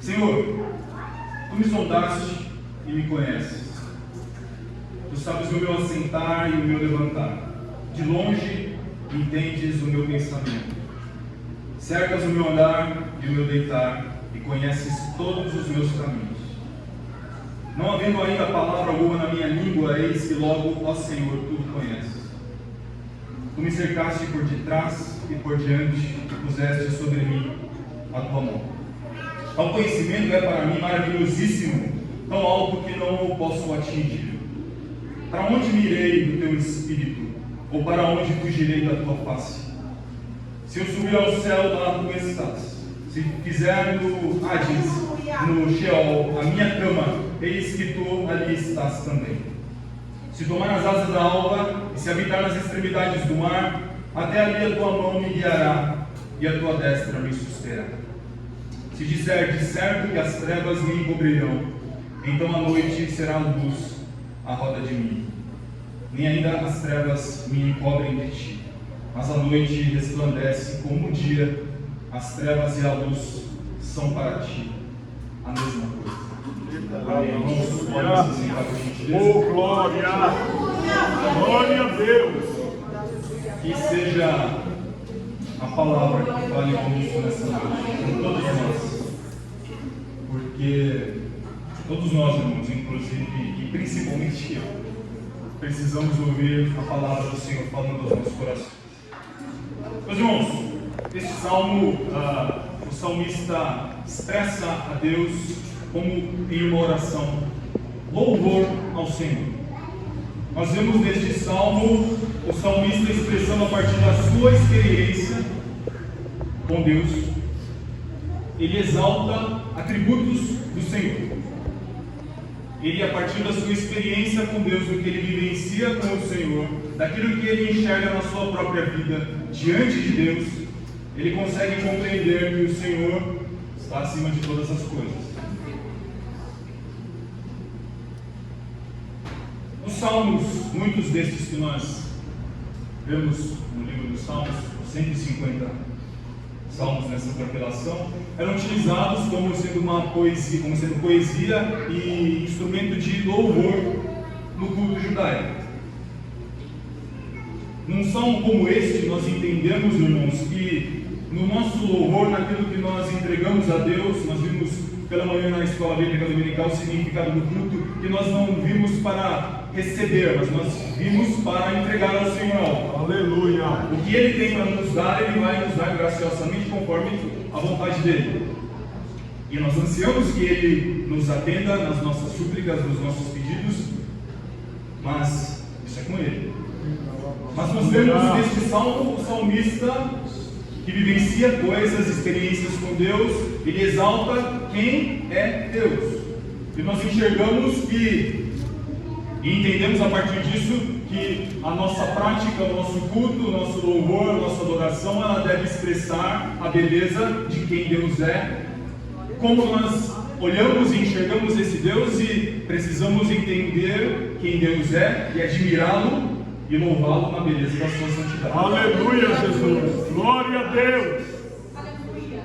Senhor, Tu me sondaste e me conheces. Tu sabes o meu assentar e o meu levantar. De longe entendes o meu pensamento. Cercas o meu andar e o meu deitar, e conheces todos os meus caminhos. Não havendo ainda palavra alguma na minha língua, eis que logo, ó Senhor, Tu conheces. Tu me cercaste por detrás e por diante, e puseste sobre mim a Tua mão. Tal conhecimento é para mim maravilhosíssimo, tão alto que não o posso atingir. Para onde me irei do Teu Espírito? Ou para onde fugirei da Tua face? Se eu subir ao céu, lá Tu estás. Se fizer no Hades, no Sheol, a minha cama, eis que Tu ali estás também. Se tomar as asas da alva, e se habitar nas extremidades do mar, até ali a Tua mão me guiará, e a Tua destra me susterá. Se disser de certo que as trevas me encobrirão, então a noite será luz à roda de mim. Nem ainda as trevas me encobrem de Ti, mas a noite resplandece como o dia, as trevas e a luz são para Ti a mesma coisa. Vamos podem se sentar por gentileza. Oh, glória! Glória a Deus! Que seja a palavra que fale conosco nessa noite, com todos nós, porque todos nós, irmãos, inclusive e principalmente eu, precisamos ouvir a palavra do Senhor falando aos nossos corações. Meus irmãos, este salmo, o salmista expressa a Deus como em uma oração, louvor ao Senhor. Nós vemos neste salmo o salmista expressando a partir da sua experiência com Deus. Ele exalta atributos do Senhor. Ele, a partir da sua experiência com Deus, do que ele vivencia com o Senhor, daquilo que ele enxerga na sua própria vida, diante de Deus, ele consegue compreender que o Senhor está acima de todas as coisas. Os salmos, muitos destes que nós vemos no livro dos Salmos, 150 salmos nessa compilação, eram utilizados como sendo poesia e instrumento de louvor no culto judaico. Num salmo como este, nós entendemos, irmãos, que no nosso louvor, naquilo que nós entregamos a Deus, nós vimos pela manhã na escola bíblica dominical o significado do culto, que nós não vimos para receber, mas nós vimos para entregar ao Senhor. Aleluia! O que Ele tem para nos dar, Ele vai nos dar graciosamente conforme a vontade dEle. E nós ansiamos que Ele nos atenda nas nossas súplicas, nos nossos pedidos, mas isso é com Ele. Mas nós vemos neste salmo o salmista que vivencia coisas, experiências com Deus, ele exalta quem é Deus. E nós enxergamos que, e entendemos a partir disso, que a nossa prática, o nosso culto, o nosso louvor, a nossa adoração, ela deve expressar a beleza de quem Deus é, como nós olhamos e enxergamos esse Deus e precisamos entender quem Deus é e admirá-lo e louvá-lo na beleza da sua santidade. Aleluia, Jesus! Glória a Deus!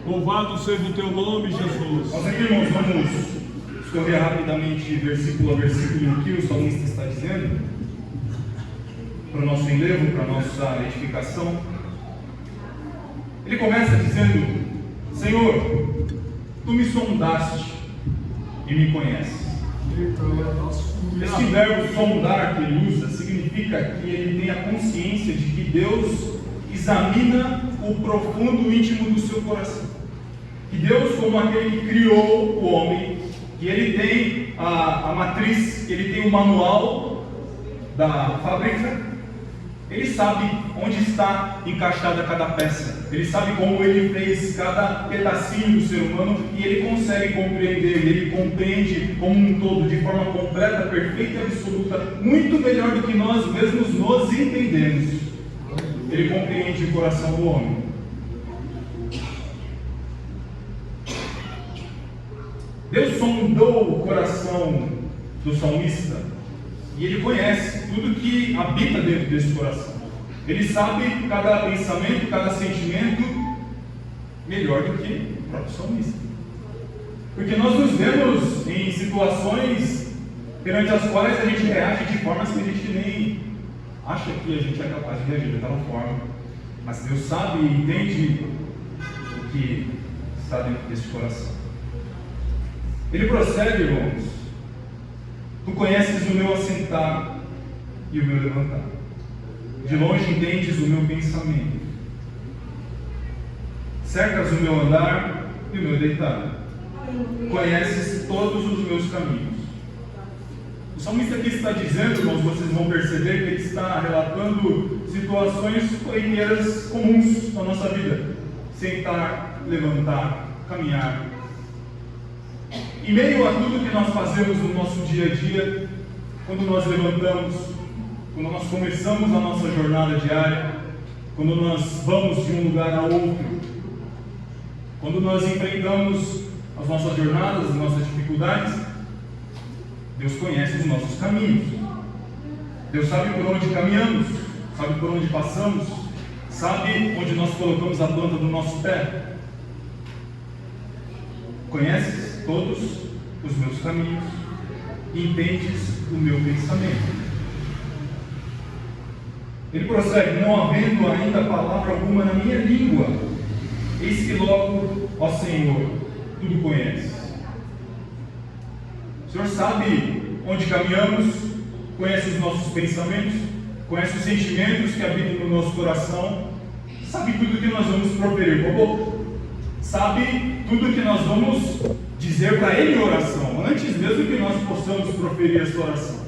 Louvado seja o Teu nome, Jesus! Nós aqui, irmãos, vamos escorrer rapidamente versículo a versículo o que o salmista está dizendo, para o nosso enlevo, para a nossa edificação. Ele começa dizendo: Senhor, Tu me sondaste e me conheces. Este verbo sondar que ele usa significa que ele tem a consciência de que Deus examina o profundo íntimo do seu coração. Que Deus, como aquele que criou o homem, que ele tem a matriz, que ele tem o manual da fábrica, ele sabe onde está encaixada cada peça, ele sabe como ele fez cada pedacinho do ser humano e ele consegue compreender, ele compreende como um todo, de forma completa, perfeita e absoluta, muito melhor do que nós mesmos nos entendemos. Ele compreende o coração do homem. Deus sondou o coração do salmista e ele conhece tudo que habita dentro desse coração. Ele sabe cada pensamento, cada sentimento melhor do que o próprio salmista. Porque nós nos vemos em situações perante as quais a gente reage de formas que a gente nem acha que a gente é capaz de reagir de tal forma. Mas Deus sabe e entende o que está dentro desse coração. Ele prossegue, irmãos. Tu conheces o meu assentar e o meu levantar. De longe entendes o meu pensamento. Cercas o meu andar e o meu deitar. Conheces todos os meus caminhos. O salmista aqui está dizendo, irmãos, vocês vão perceber que ele está relatando situações corriqueiras comuns na nossa vida. Sentar, levantar, caminhar. Em meio a tudo que nós fazemos no nosso dia a dia, quando nós levantamos, quando nós começamos a nossa jornada diária, quando nós vamos de um lugar a outro, quando nós enfrentamos as nossas jornadas, as nossas dificuldades, Deus conhece os nossos caminhos. Deus sabe por onde caminhamos, sabe por onde passamos, sabe onde nós colocamos a planta do nosso pé. Conheces todos os meus caminhos e entendes o meu pensamento. Ele prossegue: não havendo ainda palavra alguma na minha língua, eis que logo, ó Senhor, tudo conheces. O Senhor sabe onde caminhamos, conhece os nossos pensamentos, conhece os sentimentos que habitam no nosso coração, sabe tudo que nós vamos proferir com a boca, sabe tudo que nós vamos dizer para Ele em oração, antes mesmo que nós possamos proferir essa oração.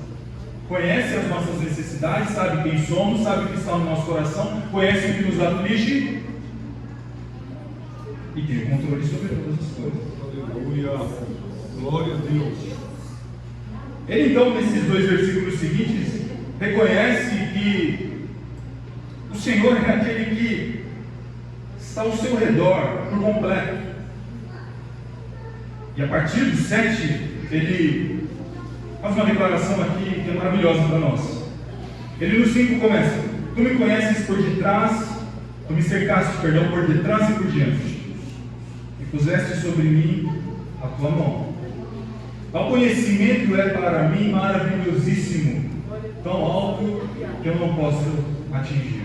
Conhece as nossas necessidades, sabe quem somos, sabe o que está no nosso coração, conhece o que nos aflige e tem o controle sobre todas as coisas. Aleluia! Glória a Deus! Ele então, nesses 2 versículos seguintes, reconhece que o Senhor é aquele que está ao seu redor por completo. E a partir do 7, ele faz uma declaração aqui que é maravilhosa para nós. Ele no 5 começa: tu me conheces por detrás, tu me cercaste, por detrás e por diante, e puseste sobre mim a tua mão. Tal conhecimento é para mim maravilhosíssimo, tão alto que eu não posso atingir.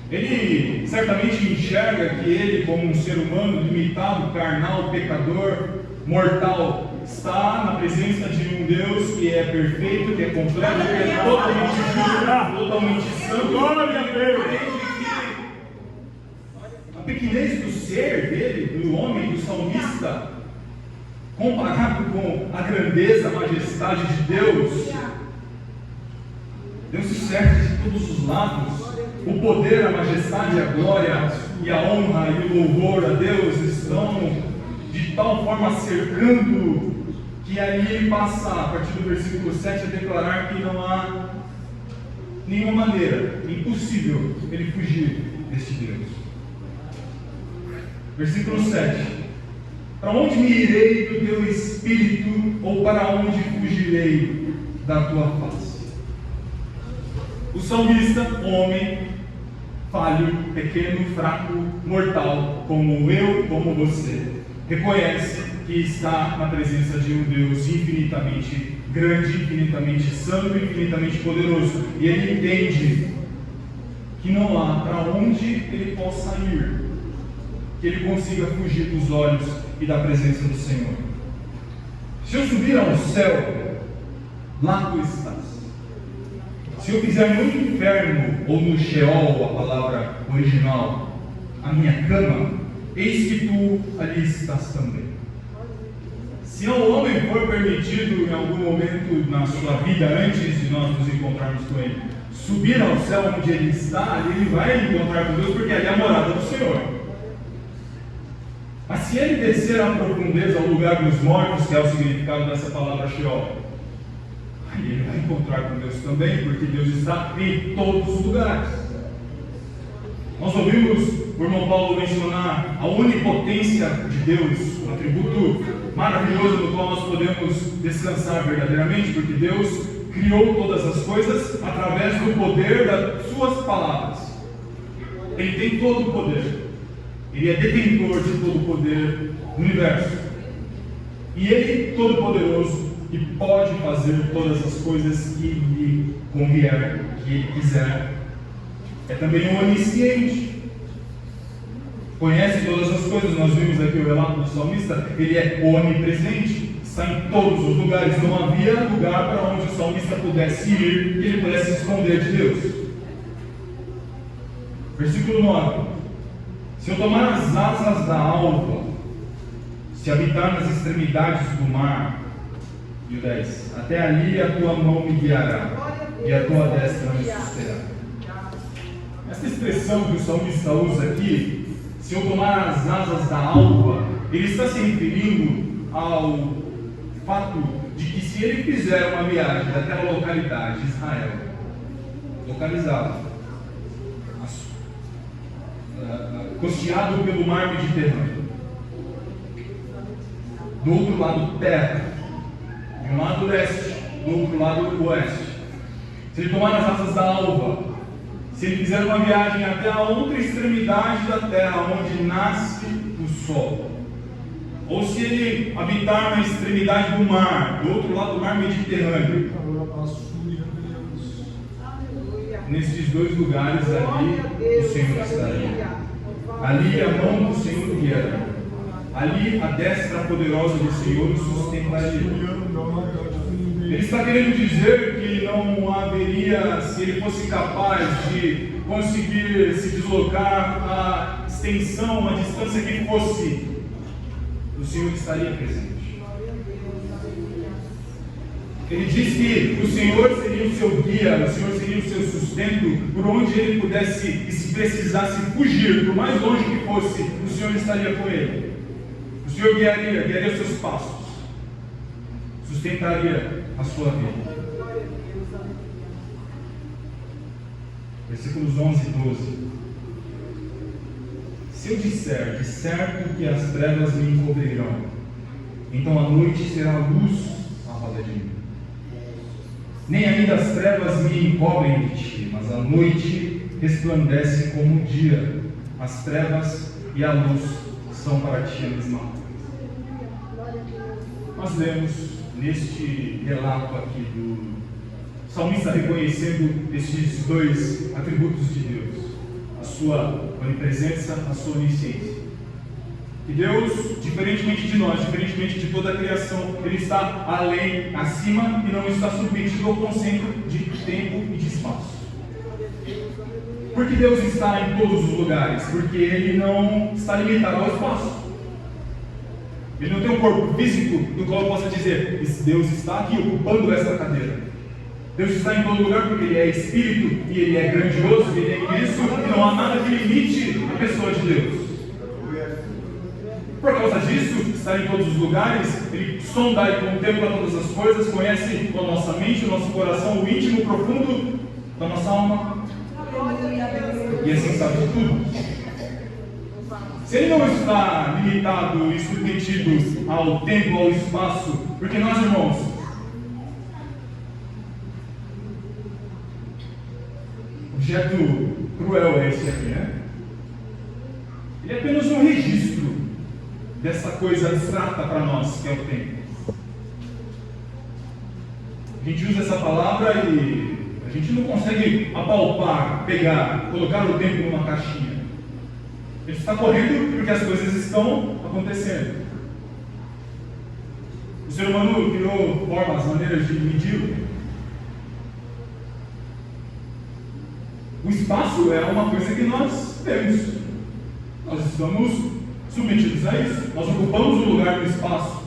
Ele certamente enxerga que ele, como um ser humano limitado, carnal, pecador, mortal, está na presença de um Deus que é perfeito, que é completo, que é totalmente justo, totalmente santo. Glória a Deus! A pequenez do ser dele, do homem, do salmista, comparado com a grandeza, a majestade de Deus, Deus se cerca de todos os lados. O poder, a majestade, a glória e a honra e o louvor a Deus estão de tal forma cercando que aí ele passa, a partir do versículo 7, a declarar que não há nenhuma maneira, impossível ele fugir deste Deus. Versículo 7: para onde me irei do teu espírito, ou para onde fugirei da tua face? O salmista, homem, falho, pequeno, fraco, mortal, como eu, como você, reconhece que está na presença de um Deus infinitamente grande, infinitamente santo, infinitamente poderoso. E ele entende que não há para onde ele possa ir, que ele consiga fugir dos olhos e da presença do Senhor. Se eu subir ao céu, lá tu estás. Se eu fizer no inferno, ou no Sheol, a palavra original, a minha cama, eis que tu ali estás também. Se ao homem for permitido, em algum momento na sua vida, antes de nós nos encontrarmos com Ele, subir ao céu onde Ele está, ali ele vai encontrar com Deus, porque ali é a morada do Senhor. Mas se ele descer à profundeza, ao lugar dos mortos, que é o significado dessa palavra Sheol, aí ele vai encontrar com Deus também, porque Deus está em todos os lugares. Nós ouvimos o irmão Paulo mencionar a onipotência de Deus, um atributo maravilhoso no qual nós podemos descansar verdadeiramente, porque Deus criou todas as coisas através do poder das suas palavras. Ele tem todo o poder. Ele é detentor de todo o poder do universo. E Ele, Todo-Poderoso, e pode fazer todas as coisas que lhe convier, que Ele quiser. É também onisciente. Conhece todas as coisas. Nós vimos aqui o relato do salmista. Ele é onipresente. Está em todos os lugares. Não havia lugar para onde o salmista pudesse ir e ele pudesse se esconder de Deus. Versículo 9. Se eu tomar as asas da alva, se habitar nas extremidades do mar, e o 10, até ali a tua mão me guiará, e a tua destra me susterá. Essa expressão que o salmista usa aqui, se eu tomar as asas da alva, ele está se referindo ao fato de que se ele fizer uma viagem daquela localidade, Israel, localizado, costeado pelo mar Mediterrâneo, do outro lado terra, de um lado leste, do outro lado oeste, se ele tomar as asas da alva, se ele fizer uma viagem até a outra extremidade da terra, onde nasce o sol, ou se ele habitar na extremidade do mar, do outro lado do mar Mediterrâneo, nesses dois lugares ali o Senhor estaria. Ali a mão do Senhor guiará. Ali a destra poderosa do Senhor o sustentaria. Ele está querendo dizer que não haveria, se ele fosse capaz de conseguir se deslocar a extensão, uma distância que fosse, o Senhor estaria presente. Ele diz que o Senhor seria o seu guia, o Senhor seria o seu sustento, por onde ele pudesse, e se precisasse fugir, por mais longe que fosse, o Senhor estaria com ele. O Senhor guiaria os seus passos, sustentaria a sua vida. Versículos 11 e 12. Se eu disser de certo que as trevas me encobrirão, então a noite será luz à roda de mim. Nem ainda as trevas me encobrem de ti, mas a noite resplandece como o dia. As trevas e a luz são para ti a mesma coisa. Nós lemos neste relato aqui do salmista reconhecendo estes dois atributos de Deus: a sua onipresença, a sua onisciência. Que Deus, diferentemente de nós, diferentemente de toda a criação, Ele está além, acima e não está submetido ao conceito de tempo e de espaço. Porque Deus está em todos os lugares? Porque Ele não está limitado ao espaço. Ele não tem um corpo físico do qual eu possa dizer: Deus está aqui ocupando essa cadeira. Deus está em todo lugar porque Ele é Espírito e Ele é grandioso, Ele é Cristo, e não há nada que limite a pessoa de Deus. Por causa disso, está em todos os lugares, Ele sonda e contempla todas as coisas, conhece a nossa mente, o nosso coração, o íntimo profundo da nossa alma, e assim sabe de tudo. Se Ele não está limitado e submetido ao tempo, ao espaço, porque nós, irmãos, objeto cruel é esse aqui, né? Ele é apenas um registro dessa coisa abstrata para nós, que é o tempo. A gente usa essa palavra e a gente não consegue apalpar, pegar, colocar o tempo numa caixinha. Ele está correndo porque as coisas estão acontecendo. O ser humano criou formas, maneiras de medir o tempo. O espaço é uma coisa que nós temos. Nós estamos submetidos a isso. Nós ocupamos o lugar no espaço.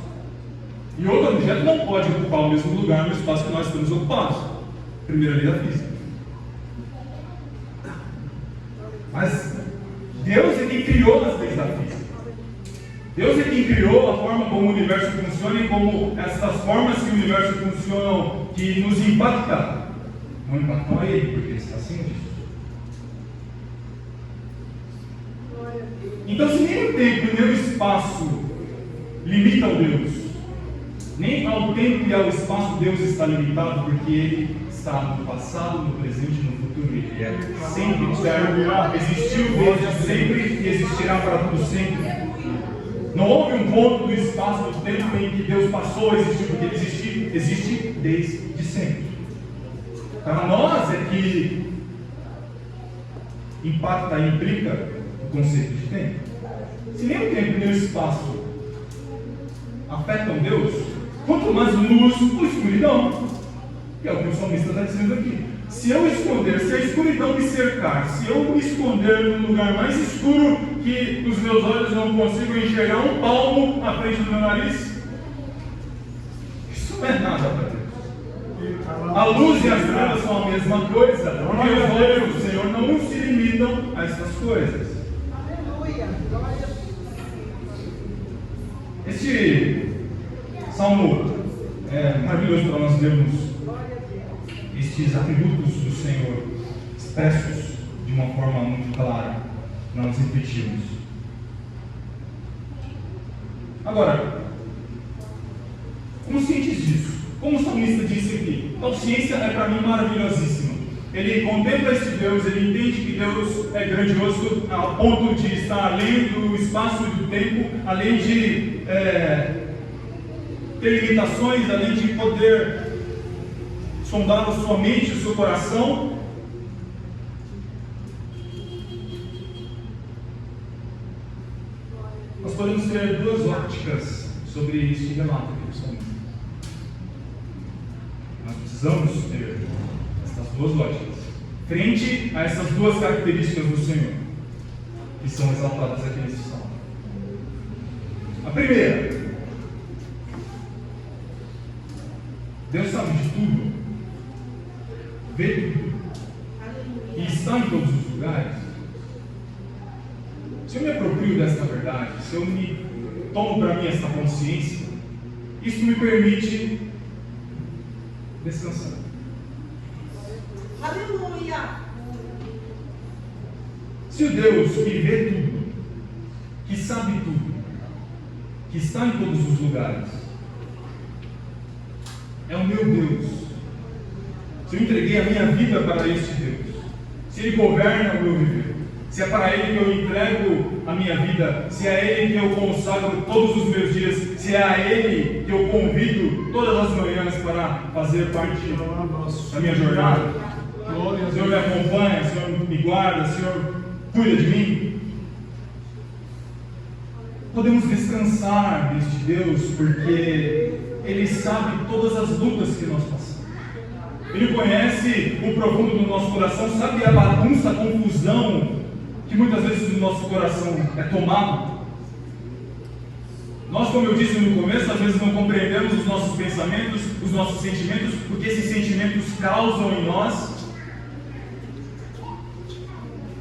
E outro objeto não pode ocupar o mesmo lugar no espaço que nós estamos ocupados. Primeira lei da física. Mas Deus é quem criou as leis da física. Deus é quem criou a forma como o universo funciona e como essas formas que o universo funcionam, que nos impactam. Não impactam a Ele, porque Ele está acima disso. Então, se nem o tempo nem o espaço limitam Deus, nem ao tempo e ao espaço Deus está limitado, porque Ele está no passado, no presente e no futuro. Ele é sempre eterno, existiu desde sempre e existirá para todo sempre. Não houve um ponto do espaço do tempo em que Deus passou a existir, porque Ele existe desde sempre. Para nós é que impacta e implica o conceito de tempo. Se nem o tempo nem o espaço afetam Deus, quanto mais luz ou escuridão, que é o que o salmista está dizendo aqui. Se eu esconder, se a escuridão me cercar, se eu me esconder num lugar mais escuro que os meus olhos não consigam enxergar um palmo à frente do meu nariz, isso não é nada para Deus. A luz e as trevas são a mesma coisa, porque os olhos do Senhor não se limitam a essas coisas. Este salmo é maravilhoso para nós vermos estes atributos do Senhor expressos de uma forma muito clara, nós repetimos. Agora, conscientes disso, como o salmista disse aqui, a ciência é para mim maravilhosíssima. Ele contempla este Deus, ele entende que Deus é grandioso a ponto de estar além do espaço e do tempo, além de ter limitações, além de poder sondar a sua mente, o seu coração. Nós podemos ter duas ópticas sobre este relato aqui, pessoal. Nós precisamos ter essas duas óticas frente a essas duas características do Senhor, que são exaltadas aqui nesse salmo. A primeira, Deus sabe de tudo, vê tudo e está em todos os lugares. Se eu me aproprio desta verdade, se eu me tomo para mim esta consciência, isso me permite descansar. Aleluia! Se o Deus que vê tudo, que sabe tudo, que está em todos os lugares, é o meu Deus, se eu entreguei a minha vida para este Deus, se Ele governa o meu viver, se é para Ele que eu entrego a minha vida, se é a Ele que eu consagro todos os meus dias, se é a Ele que eu convido todas as manhãs para fazer parte da minha jornada, o Senhor me acompanha, o Senhor me guarda, o Senhor cuida de mim. Podemos descansar neste Deus, porque Ele sabe todas as lutas que nós passamos. Ele conhece o profundo do nosso coração, sabe a bagunça, a confusão que muitas vezes o nosso coração é tomado. Nós, como eu disse no começo, às vezes não compreendemos os nossos pensamentos, os nossos sentimentos, porque esses sentimentos causam em nós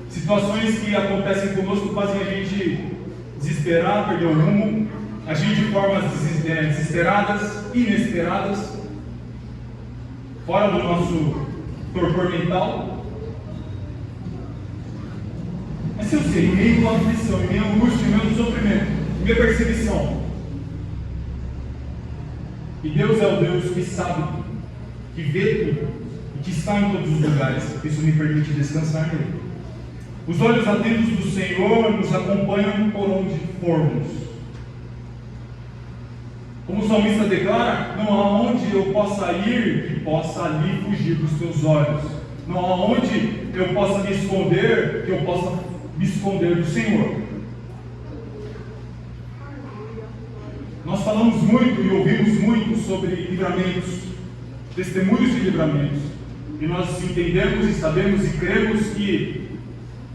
situações que acontecem conosco, fazem a gente desesperar, perder o rumo, agir de formas desesperadas, inesperadas, fora do nosso torpor mental. Mas se eu sei, em meio à aflição, em meio à angústia, em meio ao sofrimento, em meio à perseguição, e Deus é o Deus que sabe tudo, que vê tudo e que está em todos os lugares, isso me permite descansar nele. Os olhos atentos do Senhor nos acompanham por onde formos. Como o salmista declara, não há onde eu possa ir que possa ali fugir dos teus olhos. Não há onde eu possa me esconder que eu possa me esconder do Senhor. Nós falamos muito e ouvimos muito sobre livramentos, testemunhos de livramentos. E nós entendemos e sabemos e cremos que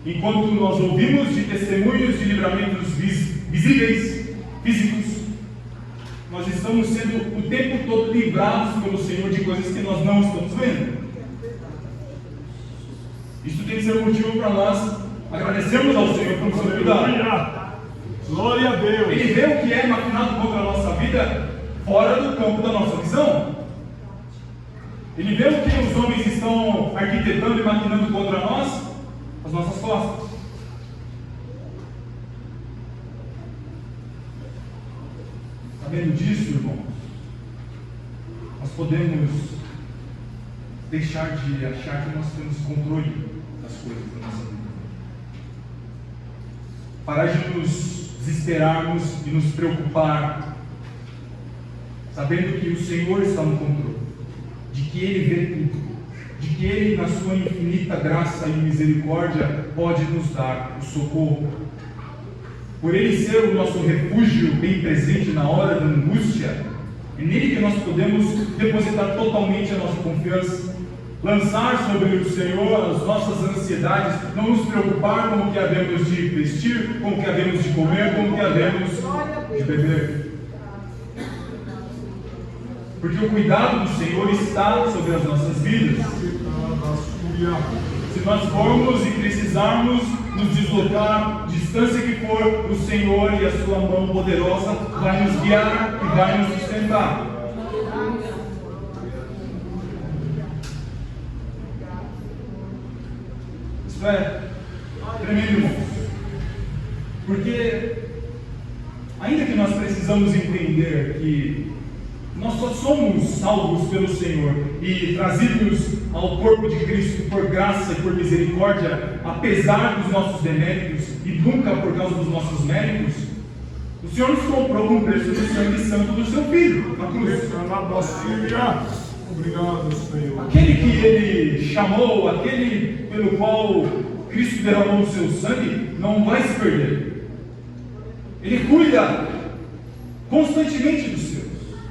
enquanto nós ouvimos de testemunhos de livramentos visíveis, físicos, nós estamos sendo o tempo todo livrados pelo Senhor de coisas que nós não estamos vendo. Isso tem que ser um motivo para nós agradecermos ao Senhor por seu cuidado. Glória a Deus. Ele vê o que é maquinado contra a nossa vida fora do campo da nossa visão. Ele vê o que os homens estão arquitetando e maquinando contra nós, as nossas costas. Sabendo disso, irmãos, nós podemos deixar de achar que nós temos controle das coisas da nossa vida. Parar de nos desesperarmos e nos preocupar, sabendo que o Senhor está no controle, de que Ele vê tudo, de que Ele, na sua infinita graça e misericórdia, pode nos dar o socorro. Por Ele ser o nosso refúgio bem presente na hora da angústia, é nele que nós podemos depositar totalmente a nossa confiança, lançar sobre o Senhor as nossas ansiedades, não nos preocupar com o que havemos de vestir, com o que havemos de comer, com o que havemos de beber. Porque o cuidado do Senhor está sobre as nossas vidas. Se nós formos e precisarmos nos deslocar, distância que for, o Senhor e a sua mão poderosa vai nos guiar e vai nos sustentar. Isso é tremendo, irmãos. Porque, ainda que nós precisamos entender que nós só somos salvos pelo Senhor e trazidos ao corpo de Cristo por graça e por misericórdia, apesar dos nossos deméritos e nunca por causa dos nossos méritos, o Senhor nos comprou com o preço do sangue santo do seu Filho, na cruz. Obrigado, Senhor. Aquele que Ele chamou, aquele pelo qual Cristo derramou o seu sangue, não vai se perder. Ele cuida constantemente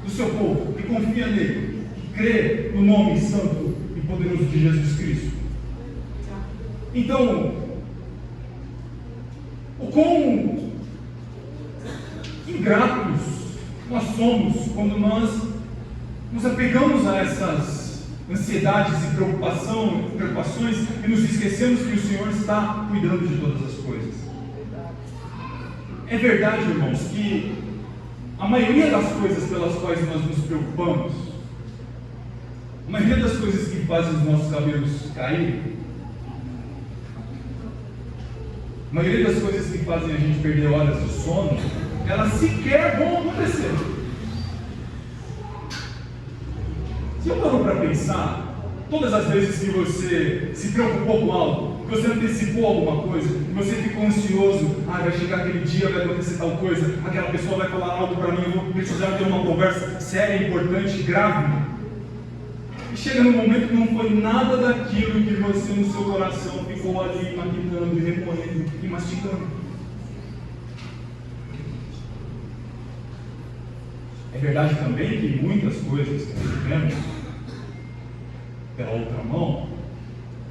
do seu povo, que confia nele, que crê no nome santo e poderoso de Jesus Cristo. Então, o quão ingratos nós somos quando nós nos apegamos a essas ansiedades e preocupações e nos esquecemos que o Senhor está cuidando de todas as coisas. É verdade, irmãos, que a maioria das coisas pelas quais nós nos preocupamos, a maioria das coisas que fazem os nossos cabelos cair, a maioria das coisas que fazem a gente perder horas de sono, elas sequer vão acontecer. Você parou para pensar, todas as vezes que você se preocupou com algo, que você antecipou alguma coisa, que você ficou ansioso, vai chegar aquele dia, vai acontecer tal coisa, aquela pessoa vai falar algo para mim, eu vou precisar ter uma conversa séria, importante, grave. E chega num momento que não foi nada daquilo que você no seu coração ficou ali maquinando e remoendo e mastigando. É verdade também que muitas coisas que nós vivemos, pela outra mão,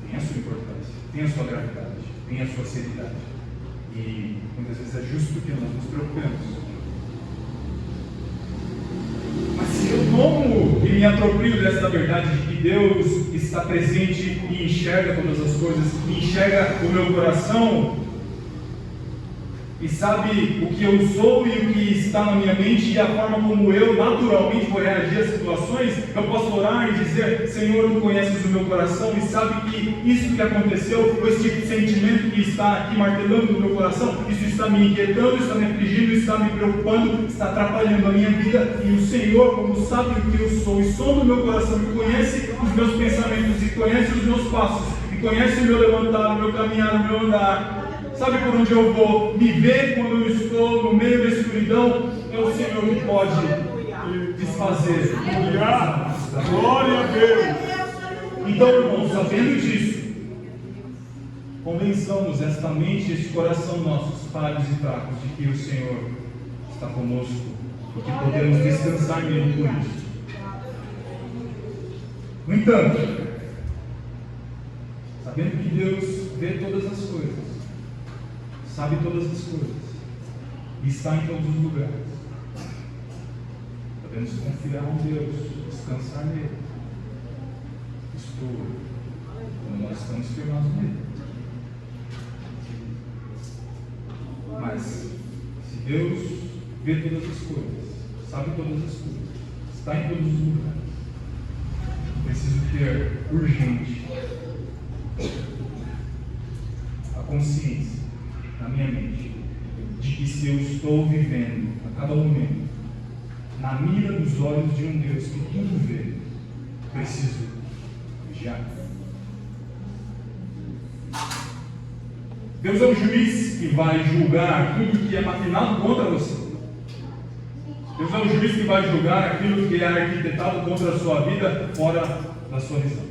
tem a sua importância, tem a sua gravidade, tem a sua seriedade. E muitas vezes é justo que nós nos preocupemos. Mas se eu tomo e me aproprio dessa verdade de que Deus está presente e enxerga todas as coisas, e enxerga o meu coração, e sabe o que eu sou e o que está na minha mente e a forma como eu naturalmente vou reagir às situações, eu posso orar e dizer: Senhor, Tu conheces o meu coração e sabe que isso que aconteceu, esse tipo de sentimento que está aqui martelando no meu coração, isso está me inquietando, está me afligindo, está me preocupando, está atrapalhando a minha vida, e o Senhor, como sabe o que eu sou e som do meu coração, que conhece os meus pensamentos e conhece os meus passos, e conhece o meu levantar, o meu caminhar, o meu andar, sabe por onde eu vou, me vê quando eu estou no meio da escuridão, é o Senhor que pode desfazer. Glória a Deus. Então, irmãos, sabendo disso, convençamos esta mente e este coração nossos, falhos e fracos, de que o Senhor está conosco e que podemos descansar nele por isso. No entanto, sabendo que Deus vê todas as coisas, sabe todas as coisas e está em todos os lugares, podemos confiar em Deus, descansar nele, quando nós estamos firmados nele. Mas se Deus vê todas as coisas, sabe todas as coisas, está em todos os lugares, eu preciso ter urgente a consciência na minha mente de que se eu estou vivendo a cada momento na mira dos olhos de um Deus que tudo vê, preciso vigiar. Deus é o juiz que vai julgar tudo que é maquinado contra você. Deus é o juiz que vai julgar aquilo que é arquitetado contra a sua vida fora da sua visão.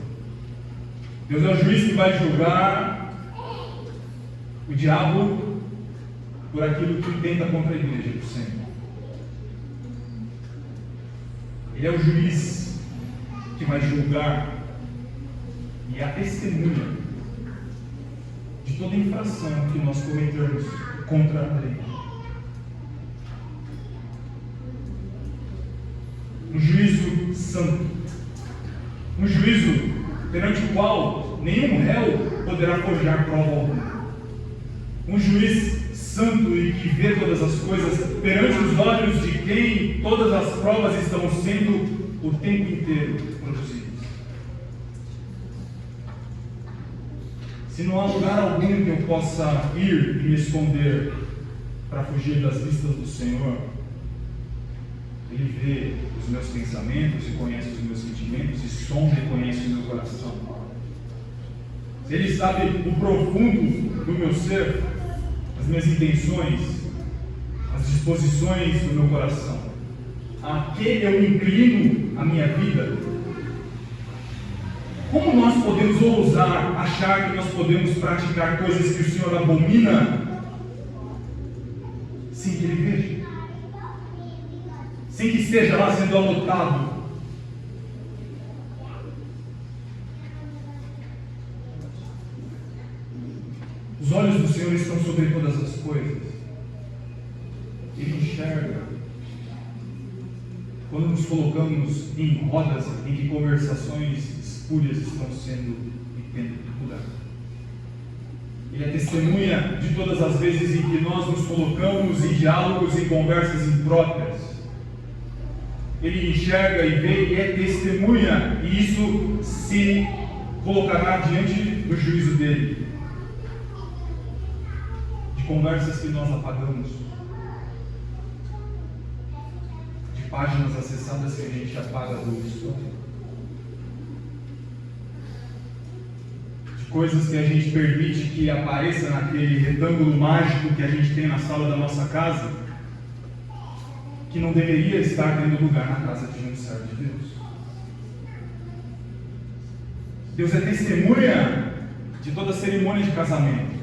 Deus é o juiz que vai julgar o diabo por aquilo que tenta contra a igreja do Senhor. Ele é o juiz que vai julgar e é a testemunha de toda infração que nós cometemos contra a lei. Um juízo santo, um juízo perante o qual nenhum réu poderá forjar prova alguma. Um juiz santo e que vê todas as coisas perante os olhos de quem todas as provas estão sendo o tempo inteiro produzidas. Se não há lugar algum que eu possa ir e me esconder para fugir das vistas do Senhor, Ele vê os meus pensamentos e conhece os meus sentimentos e sonda e conhece o meu coração. Ele sabe o profundo do meu ser, as minhas intenções, as disposições do meu coração. A que eu inclino a minha vida. Como nós podemos ousar achar que nós podemos praticar coisas que o Senhor abomina sem que Ele veja? Sem que esteja lá sendo anotado? Os olhos do Senhor estão sobre todas as coisas. Ele enxerga. Quando nos colocamos em rodas em que conversações espúrias estão sendo e tendo lugar. Ele é testemunha de todas as vezes em que nós nos colocamos em diálogos, em conversas impróprias. Ele enxerga e vê e é testemunha, e isso se colocará diante do juízo dele. De conversas que nós apagamos, de páginas acessadas que a gente apaga do histórico, de coisas que a gente permite que apareça naquele retângulo mágico que a gente tem na sala da nossa casa, que não deveria estar tendo lugar na casa de um servo de Deus. Deus é testemunha de toda a cerimônia de casamento.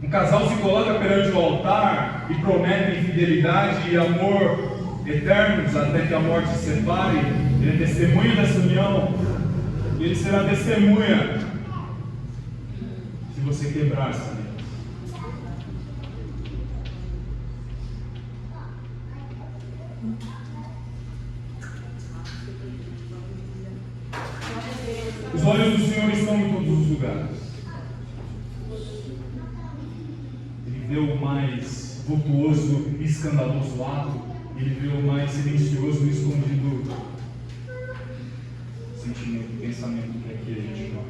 Um casal se coloca perante o altar e promete fidelidade e amor eternos até que a morte se separe. Ele é testemunha dessa união. E ele será testemunha se você quebrar essa aliança. Os olhos do Senhor estão em todos os lugares. Ele vê o mais vultuoso e escandaloso ato, ele vê o mais silencioso e escondido sentimento e pensamento que aqui a gente mora.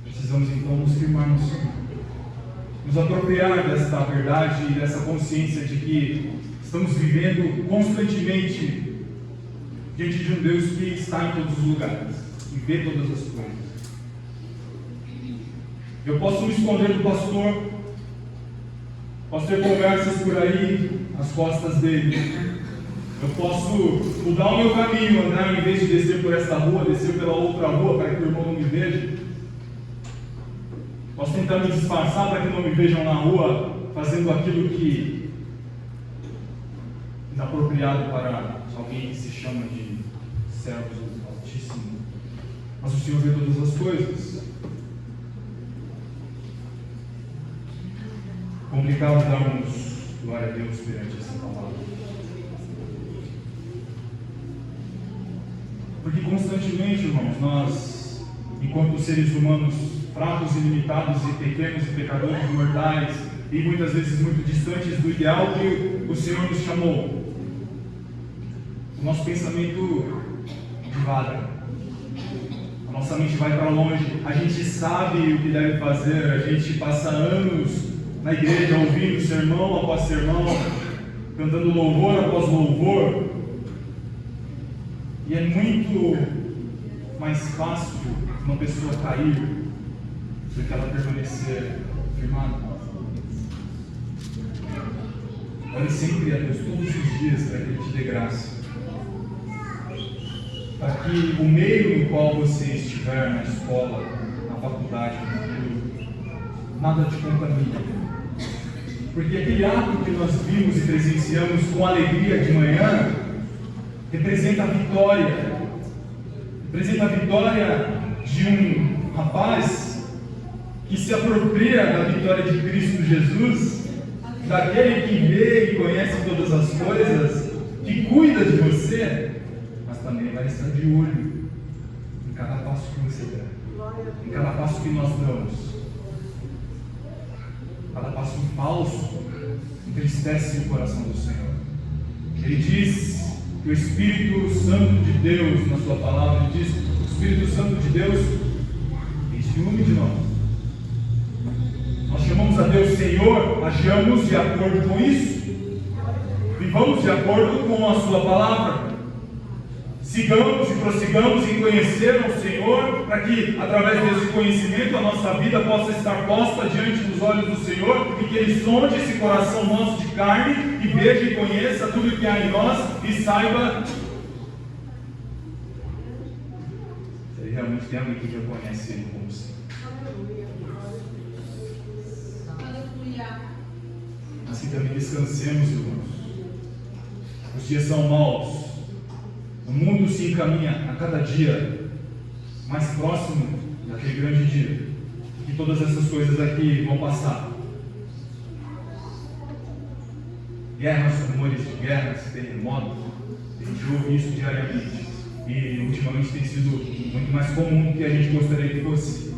Precisamos então nos firmar no Senhor, nos apropriar desta verdade e dessa consciência de que estamos vivendo constantemente diante de um Deus que está em todos os lugares e vê todas as coisas. Eu posso me esconder do pastor, posso ter conversas por aí às costas dele. Eu posso mudar o meu caminho, andar, em vez de descer por esta rua, descer pela outra rua para que o irmão não me veja. Posso tentar me disfarçar para que não me vejam na rua fazendo aquilo que é inapropriado para alguém que se chama de servo do Altíssimo. Mas o Senhor vê todas as coisas. Complicado darmos glória a Deus perante essa palavra. Porque constantemente, irmãos, nós, enquanto seres humanos fracos e limitados e pequenos e pecadores mortais, e muitas vezes muito distantes do ideal que o Senhor nos chamou, o nosso pensamento divaga, a nossa mente vai para longe, a gente sabe o que deve fazer, a gente passa anos na igreja ouvindo sermão após sermão, cantando louvor após louvor, e é muito mais fácil uma pessoa cair do que ela permanecer firmada. Ore sempre a Deus todos os dias para que Ele te dê graça, para que o meio em qual você estiver, na escola, na faculdade, nada te contamine. Porque aquele ato que nós vimos e presenciamos com alegria de manhã representa a vitória. Representa a vitória de um rapaz que se apropria da vitória de Cristo Jesus, daquele que vê e conhece todas as coisas, que cuida de você, mas também vai estar de olho em cada passo que você der, em cada passo que nós damos. Cada passo falso entristece o coração do Senhor. Ele diz que o Espírito Santo de Deus, na sua palavra, ele diz: o Espírito Santo de Deus tem ciúme de nós. Nós chamamos a Deus Senhor, ajamos de acordo com isso, vivamos de acordo com a sua palavra. Sigamos e prossigamos em conhecer o Senhor, para que, através desse conhecimento, a nossa vida possa estar posta diante dos olhos do Senhor, e que Ele sonde esse coração nosso de carne, e veja e conheça tudo que há em nós, e saiba se Ele realmente tem alguém que já conhece Ele como Senhor. Assim também descansemos, irmãos. Os dias são maus. O mundo se encaminha a cada dia mais próximo daquele grande dia, que todas essas coisas aqui vão passar. Guerras, rumores de guerras, terremotos, a gente ouve isso diariamente. E ultimamente tem sido muito mais comum do que a gente gostaria que fosse.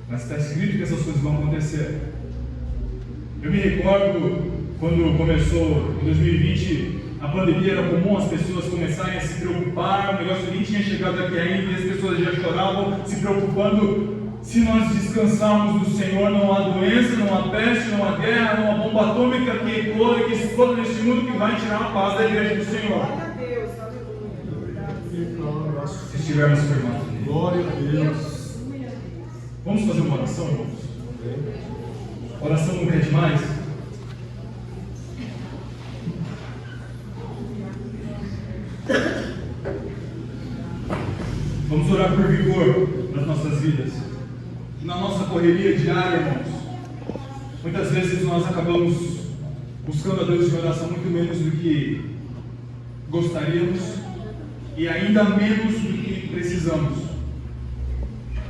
Mas está escrito que essas coisas vão acontecer. Eu me recordo quando começou em 2020, a pandemia, era comum as pessoas começarem a se preocupar, o negócio nem tinha chegado aqui ainda, e as pessoas já choravam, se preocupando. Se nós descansarmos do Senhor, não há doença, não há peste, não há guerra, não há bomba atômica que ecoa e que exploda neste mundo, que vai tirar a paz da igreja do Senhor. Se estivermos firmados. Glória a Deus. Vamos fazer uma oração, irmãos? Oração não quer demais? Vamos orar por vigor nas nossas vidas. Na nossa correria diária, irmãos, muitas vezes nós acabamos buscando a Deus em oração muito menos do que gostaríamos e ainda menos do que precisamos.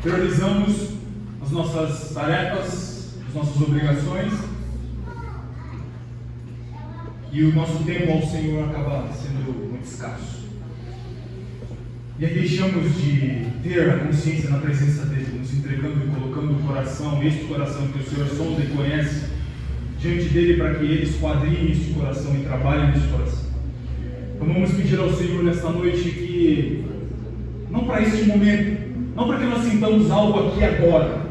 Priorizamos as nossas tarefas, as nossas obrigações, e o nosso tempo ao Senhor acaba sendo muito escasso. E aí deixamos de ter a consciência na presença dEle, nos entregando e colocando o coração, este coração que o Senhor sonda e conhece, diante dEle, para que Ele esquadrinhe este coração e trabalhe neste coração. Então vamos pedir ao Senhor nesta noite que, não para este momento, não para que nós sintamos algo aqui agora,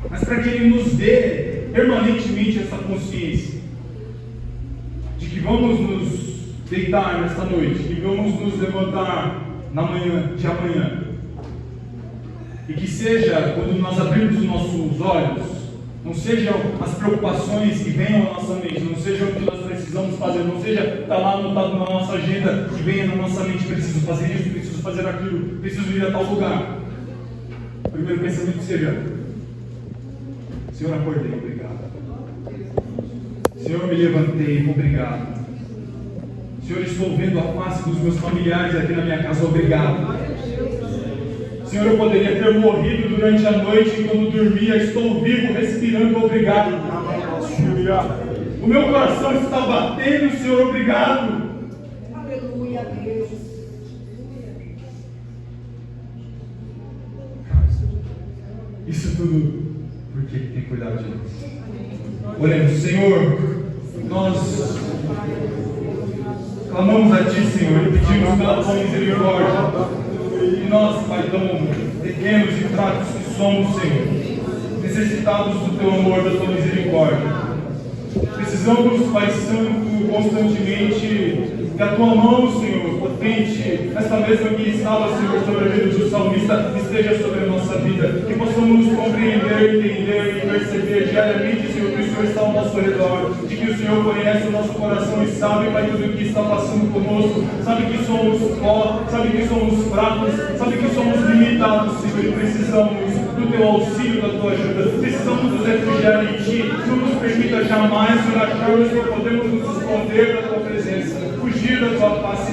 mas para que Ele nos dê permanentemente essa consciência de que vamos nos deitar nesta noite, que vamos nos levantar na manhã de amanhã, e que seja, quando nós abrirmos os nossos olhos, não sejam as preocupações que venham à nossa mente, não seja o que nós precisamos fazer, não seja estar lá anotado na nossa agenda, que venha na nossa mente: preciso fazer isso, preciso fazer aquilo, preciso ir a tal lugar. O primeiro pensamento seja: Senhor, acordei, obrigado. Senhor, me levantei, obrigado. Senhor, estou vendo a face dos meus familiares aqui na minha casa, obrigado. Senhor, eu poderia ter morrido durante a noite e quando dormia, estou vivo, respirando, obrigado. O meu coração está batendo, Senhor, obrigado. Aleluia, Deus. Isso tudo porque Ele tem cuidado de nós. Oremos. Senhor, nós clamamos a Ti, Senhor, e pedimos pela Tua misericórdia. E nós, Pai, tão pequenos e fracos que somos, Senhor, necessitados do Teu amor, da Tua misericórdia. Precisamos, Pai Santo, constantemente que a Tua mão, Senhor, potente, esta mesma que estava, Senhor, sobre a vida do salmista, esteja sobre a nossa vida. Que possamos compreender, entender e perceber diariamente, Senhor, que o Senhor está ao nosso redor, de que o Senhor conhece o nosso coração e sabe, Pai, tudo o que está passando conosco, sabe que somos pó, sabe que somos fracos, sabe que somos limitados, Senhor, e precisamos do Teu auxílio, da Tua ajuda. Precisamos nos refugiar em Ti. Não nos permita jamais, Senhor, acharmos que podemos nos esconder da Tua presença, fugir da Tua face.